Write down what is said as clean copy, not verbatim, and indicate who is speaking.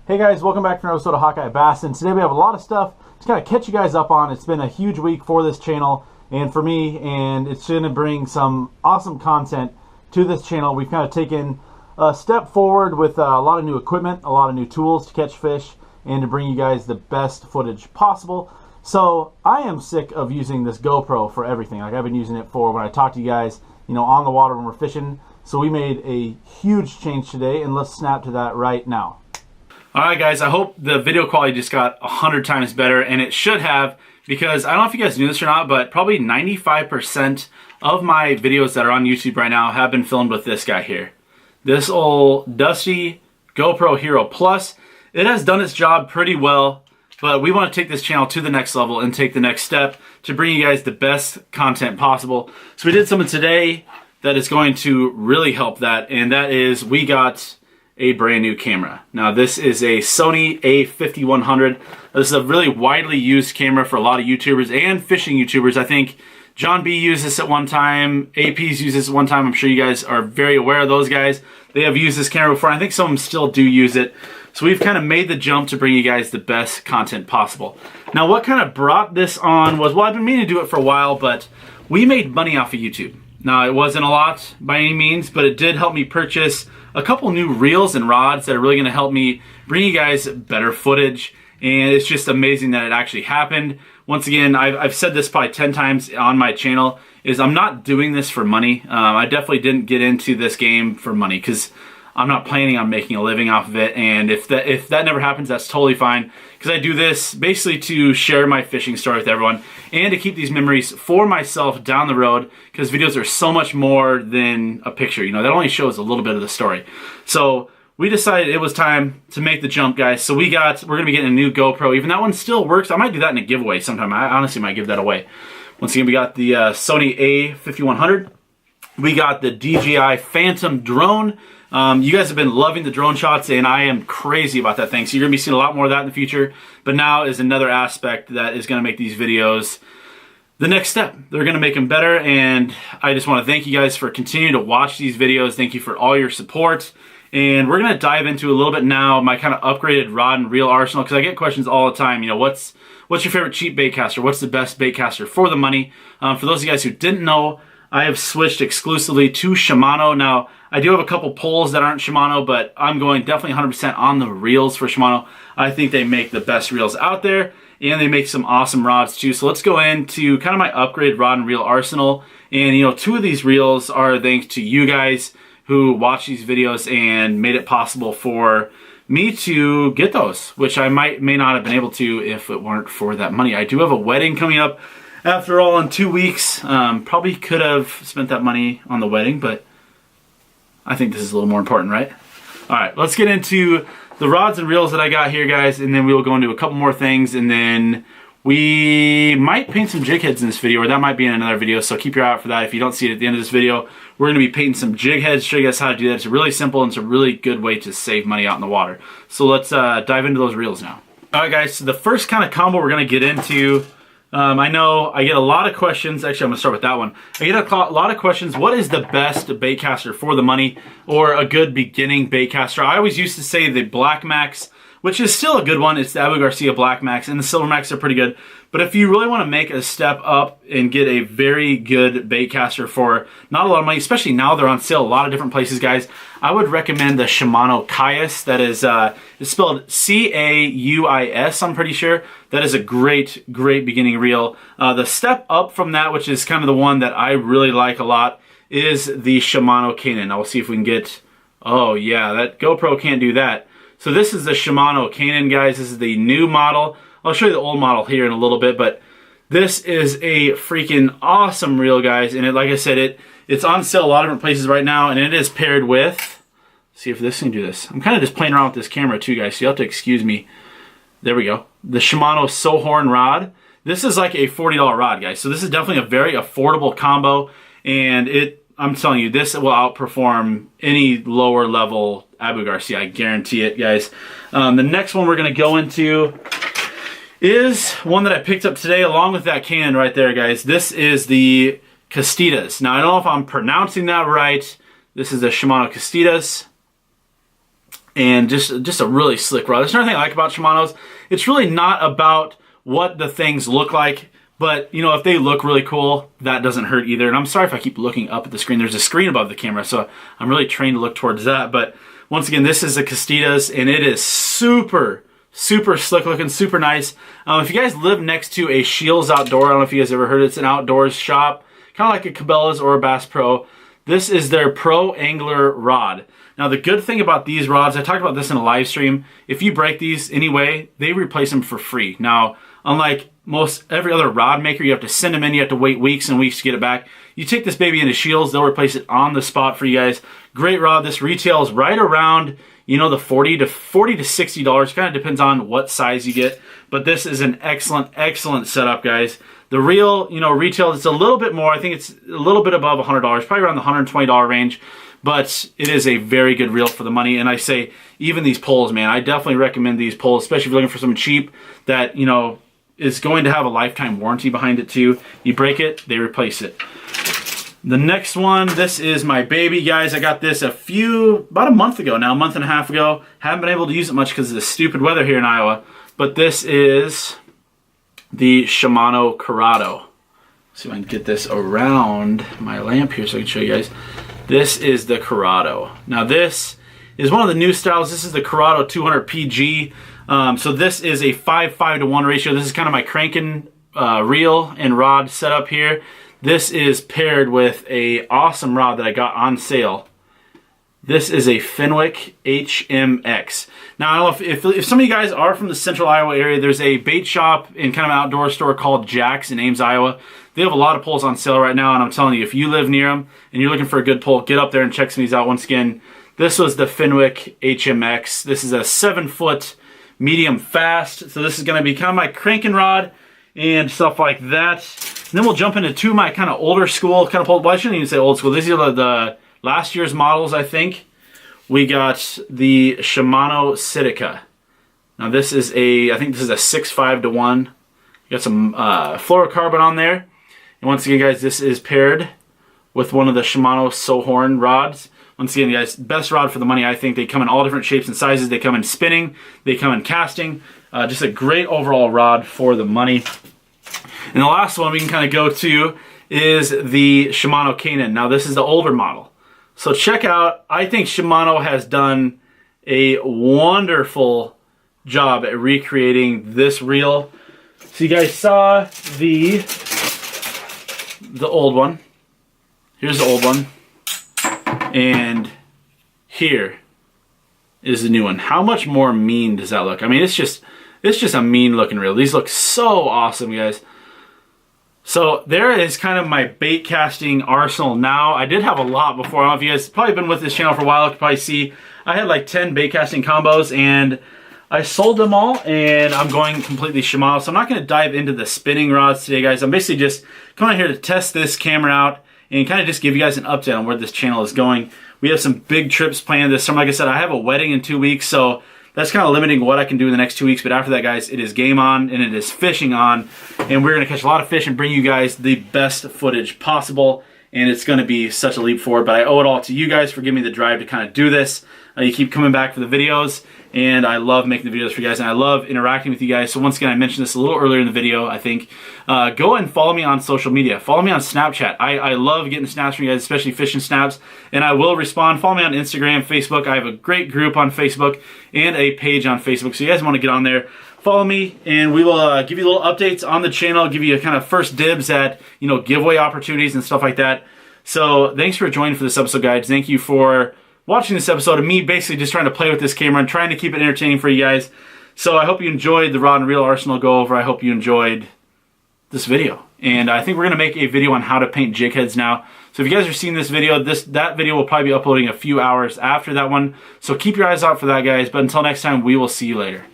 Speaker 1: Hey guys, welcome back to another episode of HawkeyeBassin. Today we have a lot of stuff to kind of catch you guys up on. It's been a huge week for this channel and for me, and it's going to bring some awesome content to this channel. We've kind of taken a step forward with a lot of new equipment, a lot of new tools to catch fish, and to bring you guys the best footage possible. So I am sick of using this GoPro for everything. Like I've been using it for when I talk to you guys, you know, on the water when we're fishing. So we made a huge change today, and let's snap to that right now.
Speaker 2: Alright guys, I hope the video quality just got 100 times better, and it should have, because I don't know if you guys knew this or not, but probably 95% of my videos that are on YouTube right now have been filmed with this guy here. This old dusty GoPro Hero Plus. It has done its job pretty well, but we want to take this channel to the next level and take the next step to bring you guys the best content possible. So we did something today that is going to really help that, and that is we got a brand new camera. Now this is a Sony a5100. This is a really widely used camera for a lot of YouTubers and fishing YouTubers. I think John B used this at one time, AP's used this at one time. I'm sure you guys are very aware of those guys. They have used this camera before. I think some of them still do use it. So we've kind of made the jump to bring you guys the best content possible. Now what kind of brought this on was, well, I've been meaning to do it for a while, but we made money off of YouTube. Now it wasn't a lot by any means, but it did help me purchase a couple new reels and rods that are really going to help me bring you guys better footage. And it's just amazing that it actually happened. Once again, I've said this probably 10 times on my channel, is I'm not doing this for money. I definitely didn't get into this game for money because I'm not planning on making a living off of it, and if that never happens, that's totally fine, because I do this basically to share my fishing story with everyone and to keep these memories for myself down the road, because videos are so much more than a picture. You know, that only shows a little bit of the story. So we decided it was time to make the jump, guys. So we're gonna be getting a new GoPro. Even that one still works. I might do that in a giveaway sometime. I honestly might give that away. Once again, we got the Sony a5100. We got the DJI Phantom drone. You guys have been loving the drone shots, and I am crazy about that thing. So you're going to be seeing a lot more of that in the future. But now is another aspect that is going to make these videos the next step. They're going to make them better, and I just want to thank you guys for continuing to watch these videos. Thank you for all your support. And we're going to dive into a little bit now my kind of upgraded rod and reel arsenal, because I get questions all the time. You know, what's your favorite cheap bait caster? What's the best bait caster for the money? For those of you guys who didn't know, I have switched exclusively to Shimano. Now, I do have a couple poles that aren't Shimano, but I'm going definitely 100% on the reels for Shimano. I think they make the best reels out there, and they make some awesome rods too. So let's go into kind of my upgraded rod and reel arsenal. And you know, two of these reels are thanks to you guys who watch these videos and made it possible for me to get those, which I may not have been able to if it weren't for that money. I do have a wedding coming up after all in 2 weeks. Probably could have spent that money on the wedding, but I think this is a little more important, right? All right, let's get into the rods and reels that I got here, guys, and then we will go into a couple more things, and then we might paint some jig heads in this video, or that might be in another video, so keep your eye out for that. If you don't see it at the end of this video, we're going to be painting some jig heads, show you guys how to do that. It's really simple, and it's a really good way to save money out in the water. So let's dive into those reels now. All right, guys, so the first kind of combo we're going to get into, I know I get a lot of questions. Actually, I'm going to start with that one. I get a lot of questions. What is the best bait caster for the money, or a good beginning bait caster? I always used to say the Black Max, which is still a good one. It's the Abu Garcia Black Max, and the Silver Max are pretty good. But if you really want to make a step up and get a very good bait caster for not a lot of money, especially now they're on sale a lot of different places, guys, I would recommend the Shimano Caius. That is it's spelled C-A-U-I-S, I'm pretty sure. That is a great beginning reel. The step up from that, which is kind of the one that I really like a lot, is the Shimano Canean. I'll see if we can get, oh yeah, that GoPro can't do that. So this is the Shimano Canean, guys. This is the new model. I'll show you the old model here in a little bit, but this is a freaking awesome reel, guys. And like I said, it's on sale a lot of different places right now, and it is paired with, let's see if this can do this. I'm kind of just playing around with this camera too, guys, so you'll have to excuse me. There we go. The Shimano Sohorn rod. This is like a $40 rod, guys. So this is definitely a very affordable combo, and I'm telling you, this will outperform any lower level Abu Garcia. I guarantee it, guys. The next one we're going to go into is one that I picked up today along with that Canon right there, guys. This is the Casitas. Now, I don't know if I'm pronouncing that right. This is the Shimano Casitas. and just a really slick rod. There's another thing I like about Shimano's. It's really not about what the things look like, but you know, if they look really cool, that doesn't hurt either. And I'm sorry if I keep looking up at the screen. There's a screen above the camera, so I'm really trained to look towards that. But once again, this is a Casitas, and it is super slick looking, super nice. If you guys live next to a Shields Outdoor, I don't know if you guys ever heard it. It's an outdoors shop, kind of like a Cabela's or a Bass Pro. This is their Pro Angler rod. Now the good thing about these rods, I talked about this in a live stream, if you break these anyway, they replace them for free. Now, unlike every other rod maker, you have to send them in, you have to wait weeks and weeks to get it back. You take this baby into Shields, they'll replace it on the spot for you guys. Great rod. This retails right around, you know, the $40 to $60. Kind of depends on what size you get. But this is an excellent setup, guys. The reel, you know, retail, it's a little bit more. I think it's a little bit above $100, probably around the $120 range. But it is a very good reel for the money. And I say, even these poles, man, I definitely recommend these poles, especially if you're looking for something cheap that, you know, is going to have a lifetime warranty behind it too. You break it, they replace it. The next one, this is my baby, guys. I got this about a month ago now, a month and a half ago. Haven't been able to use it much because of the stupid weather here in Iowa. But this is the Shimano Curado. See if I can get this around my lamp here so I can show you guys. This is the Curado. Now this is one of the new styles. This is the Curado 200 PG. So this is a 5:5 to 1 ratio. This is kind of my cranking reel and rod setup here. This is paired with a awesome rod that I got on sale. This is a Fenwick HMX. Now, I don't know if some of you guys are from the central Iowa area, there's a bait shop and kind of an outdoor store called Jack's in Ames, Iowa. They have a lot of poles on sale right now, and I'm telling you, if you live near them and you're looking for a good pole, get up there and check some of these out. Once again, this was the Fenwick HMX. This is a 7-foot medium fast, so this is going to be kind of my cranking rod and stuff like that. And then we'll jump into two of my kind of older school kind of poles. Well, I shouldn't even say old school. These are the last year's models, I think. We got the Shimano Citica. Now this is I think this is a 6:5 to 1. You got some fluorocarbon on there. And once again, guys, this is paired with one of the Shimano Sohorn rods. Once again, guys, best rod for the money, I think. They come in all different shapes and sizes. They come in spinning. They come in casting. Just a great overall rod for the money. And the last one we can kind of go to is the Shimano Canean. Now this is the older model. So check out, I think Shimano has done a wonderful job at recreating this reel. So you guys saw the old one. Here's the old one. And here is the new one. How much more mean does that look? I mean, it's just a mean looking reel. These look so awesome, guys. So there is kind of my bait casting arsenal now. I did have a lot before. I don't know if you guys probably been with this channel for a while. You can probably see I had like 10 bait casting combos, and I sold them all, and I'm going completely Shimano. So I'm not going to dive into the spinning rods today, guys. I'm basically just coming here to test this camera out and kind of just give you guys an update on where this channel is going. We have some big trips planned this summer. Like I said, I have a wedding in 2 weeks, so that's kind of limiting what I can do in the next 2 weeks. But after that, guys, it is game on and it is fishing on. And we're going to catch a lot of fish and bring you guys the best footage possible. And it's going to be such a leap forward. But I owe it all to you guys for giving me the drive to kind of do this. You keep coming back for the videos. And I love making the videos for you guys. And I love interacting with you guys. So once again, I mentioned this a little earlier in the video, I think. Go and follow me on social media. Follow me on Snapchat. I love getting snaps from you guys, especially fishing snaps. And I will respond. Follow me on Instagram, Facebook. I have a great group on Facebook and a page on Facebook. So you guys want to get on there, follow me, and we will give you little updates on the channel, give you a kind of first dibs at, you know, giveaway opportunities and stuff like that. So thanks for joining for this episode, guys. Thank you for watching this episode of me basically just trying to play with this camera and trying to keep it entertaining for you guys. So I hope you enjoyed the rod and reel arsenal go over. I hope you enjoyed this video. And I think we're going to make a video on how to paint jig heads now. So if you guys are seeing this video, that video will probably be uploading a few hours after that one. So keep your eyes out for that, guys. But until next time, we will see you later.